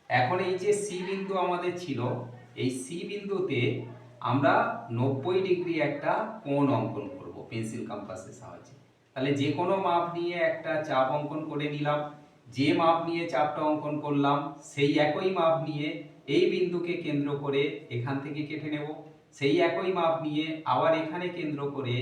এখন এই যে সি বিন্দু আমাদের ছিল, এই সি বিন্দুতে আমরা 90 ডিগ্রি একটা কোণ অঙ্কন করব পেন্সিল কম্পাসের সাহায্যে। তাহলে যে কোনো মাপ নিয়ে একটা চাপ অঙ্কন করে নিলাম, যে মাপ নিয়ে চাপটা অঙ্কন করলাম সেই একই মাপ নিয়ে এই বিন্দুকে কেন্দ্র করে এখান থেকে কেটে নেব, সেই একই মাপ নিয়ে আবার এখানে কেন্দ্র করে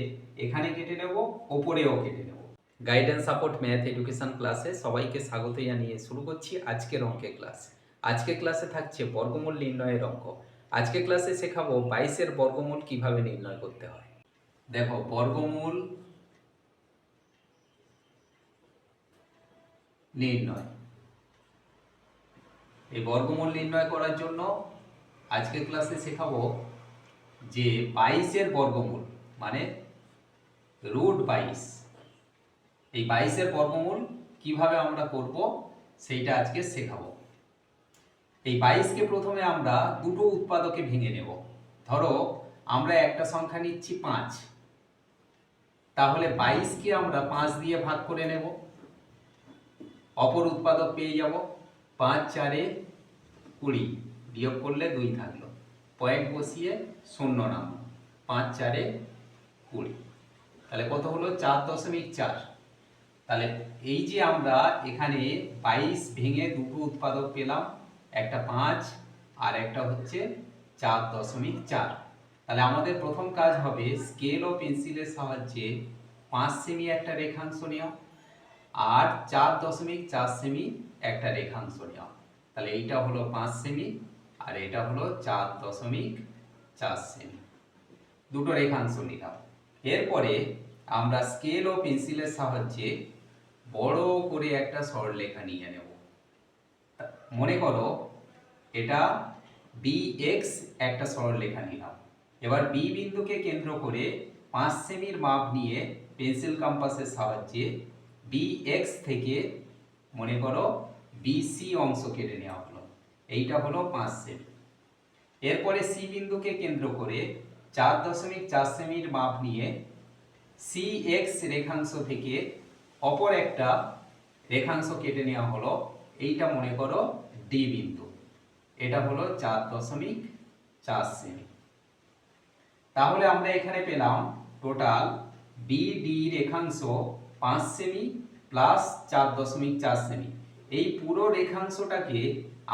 এখানে কেটে নেব, ওপরেও কেটে নেব। গাইডেন্স সাপোর্ট ম্যাথ এডুকেশন ক্লাসে সবাইকে স্বাগত জানিয়ে শুরু করছি আজকের অঙ্কের ক্লাস। আজকে ক্লাসে থাকছে বর্গমূল নির্ণয়ের অঙ্ক। আজকে ক্লাসে শেখাবো 22-এর বর্গমূল কিভাবে নির্ণয় করতে হয়। দেখো, বর্গমূল নির্ণয়, এই বর্গমূল নির্ণয় করার জন্য আজকে ক্লাসে শেখাবো যে 22-এর বর্গমূল মানে √22, এই 22-এর বর্গমূল কিভাবে আমরা করব সেইটা আজকে শেখাবো। এই 22কে প্রথমে আমরা দুটো উৎপাদকে ভেঙে নেব। ধরো আমরা একটা সংখ্যা নিচ্ছি 5, তাহলে 22কে আমরা 5 দিয়ে ভাগ করে নেব, অপর উৎপাদক পেয়ে যাব 5 4 20, বিয়োগ করলে 2 থাকলো, পয়েন্ট বসিয়ে শূন্য নাম, 5 4 20, তাহলে কত হলো 4.4। তাহলে এই যে আমরা এখানে 22 ভেঙে দুটো উৎপাদক পেলাম, একটা 5 আর একটা হচ্ছে 4.4। তাহলে আমাদের প্রথম কাজ হবে স্কেল ও পেন্সিলের সাহায্যে 5 সেমি একটা রেখাংশ নেওয়া আর 4.4 সেমি একটা রেখাংশ নেওয়া। তাহলে এইটা হলো 5 সেমি আর এটা হলো 4.4 সেমি, দুটো রেখাংশ নিলাম। এরপরে আমরা স্কেল ও পেন্সিলের সাহায্যে বড় করে একটা সরলরেখা নিয়ে নেব। মনে করো এটা BX একটা সরলরেখা নিলাম। এবার বি বিন্দুকে কেন্দ্র করে 5 সেমির মাপ নিয়ে পেন্সিল কম্পাসের সাহায্যে BX থেকে মনে করো BC অংশ কেটে নেওয়া হলো, এইটা হলো 5 সেমি। এরপরে সি বিন্দুকে কেন্দ্র করে 4.4 সেমির মাপ নিয়ে CX রেখাংশ থেকে অপর একটা রেখাংশ কেটে নেওয়া হলো, এইটা মনে করো ডি বিন্দু, এটা হলো 4.4 সেমি। তাহলে আমরা এখানে পেলাম টোটাল BD রেখাংশ 5 সেমি প্লাস 4.4 সেমি। এই পুরো রেখাংশটাকে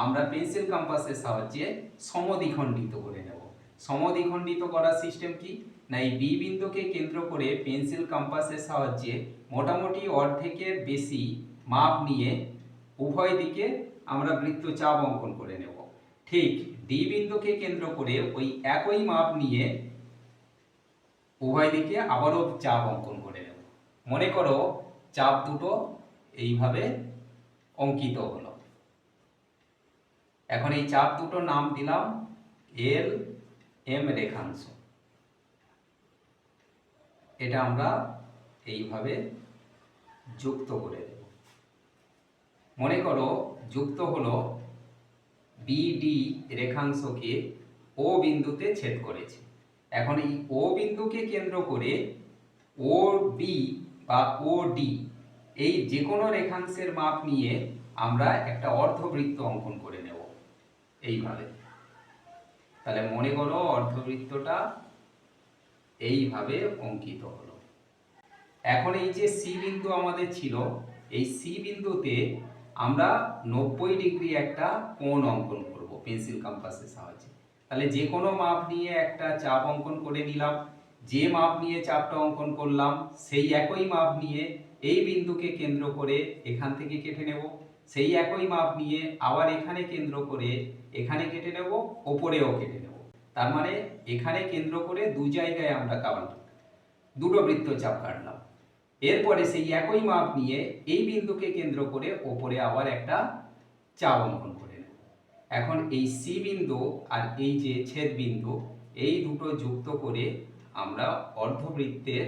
আমরা পেন্সিল কম্পাসের সাহায্যে সমদ্বিখণ্ডিত করে নেব। সমদ্বিখণ্ডিত করার সিস্টেম কি না, এই বি বিন্দুকে কেন্দ্র করে পেন্সিল কম্পাসের সাহায্যে মোটামুটি অর্ধেকের বেশি মাপ নিয়ে উভয় দিকে আমরা বৃত্তচাপ অঙ্কন করে নেব। ঠিক ডি বিন্দুকে কেন্দ্র করে ওই একই মাপ নিয়ে উভয় দিকে আবারও চাপ অঙ্কন করে নেব। মনে করো চাপ দুটো এইভাবে অঙ্কিত হলো। এখন এই চাপ দুটো নাম দিলাম LM রেখাংশ, এটা আমরা এইভাবে যুক্ত করে দেব। মনে করো যুক্ত হলো BD রেখাংশকে ও বিন্দুতে ছেদ করেছে। এখন এই ও বিন্দুকে কেন্দ্র করে OB বা OD এই যে কোনো রেখাংশের মাপ নিয়ে আমরা একটা অর্ধবৃত্ত অঙ্কন করে নেব এইভাবে। তাহলে মনে করো অর্ধবৃত্তটা এইভাবে অঙ্কিত হলো। এখন এই যে সি বিন্দু আমাদের ছিল, এই সি বিন্দুতে আমরা 90 ডিগ্রি একটা কোণ অঙ্কন করব পেন্সিল কম্পাসের সাহায্যে। তাহলে যে কোনো মাপ নিয়ে একটা চাপ অঙ্কন করে নিলাম, যে মাপ নিয়ে চাপটা অঙ্কন করলাম সেই একই মাপ নিয়ে এই বিন্দুকে কেন্দ্র করে এখান থেকে কেটে নেব, সেই একই মাপ নিয়ে আবার এখানে কেন্দ্র করে এখানে কেটে নেব, ওপরেও কেটে নেব। তার মানে এখানে কেন্দ্র করে দু জায়গায় আমরা দুটো বৃত্তচাপ কাটলাম। এরপরে সেই একই মাপ নিয়ে এই বিন্দুকে কেন্দ্র করে ওপরে আবার একটা চাপ অঙ্কন করে নেব। এখন এই সি বিন্দু আর এই যে ছেদ বিন্দু এই দুটো যুক্ত করে আমরা অর্ধবৃত্তের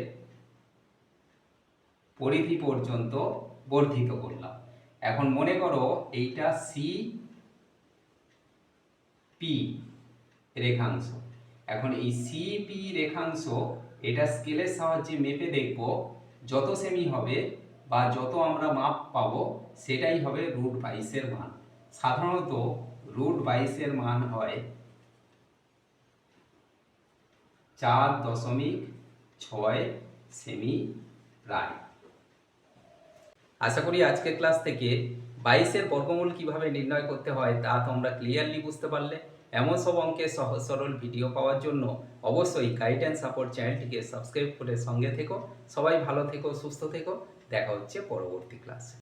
পরিধি পর্যন্ত বর্ধিত করলাম। এখন মনে করো এইটা CP রেখাংশ। এখন এই CP রেখাংশ এটা স্কেলের সাহায্যে মেপে দেখব, যত সেমি হবে বা যত আমরা মাপ পাবো সেটাই হবে √22 এর মান। সাধারণত √22 মান হয় 4.6 সেমি প্রায়। আশা করি আজকের ক্লাস থেকে 22 বর্গমূল কিভাবে নির্ণয় করতে হয় তা তোমরা ক্লিয়ারলি বুঝতে পারলে। এমন সব অঙ্কের সহজ সরল ভিডিও পাওয়ার জন্য অবশ্যই গাইড অ্যান্ড সাপোর্ট চ্যানেলটিকে সাবস্ক্রাইব করে সঙ্গে থেকো। সবাই ভালো থেকো, সুস্থ থেকো। দেখা হচ্ছে পরবর্তী ক্লাসে।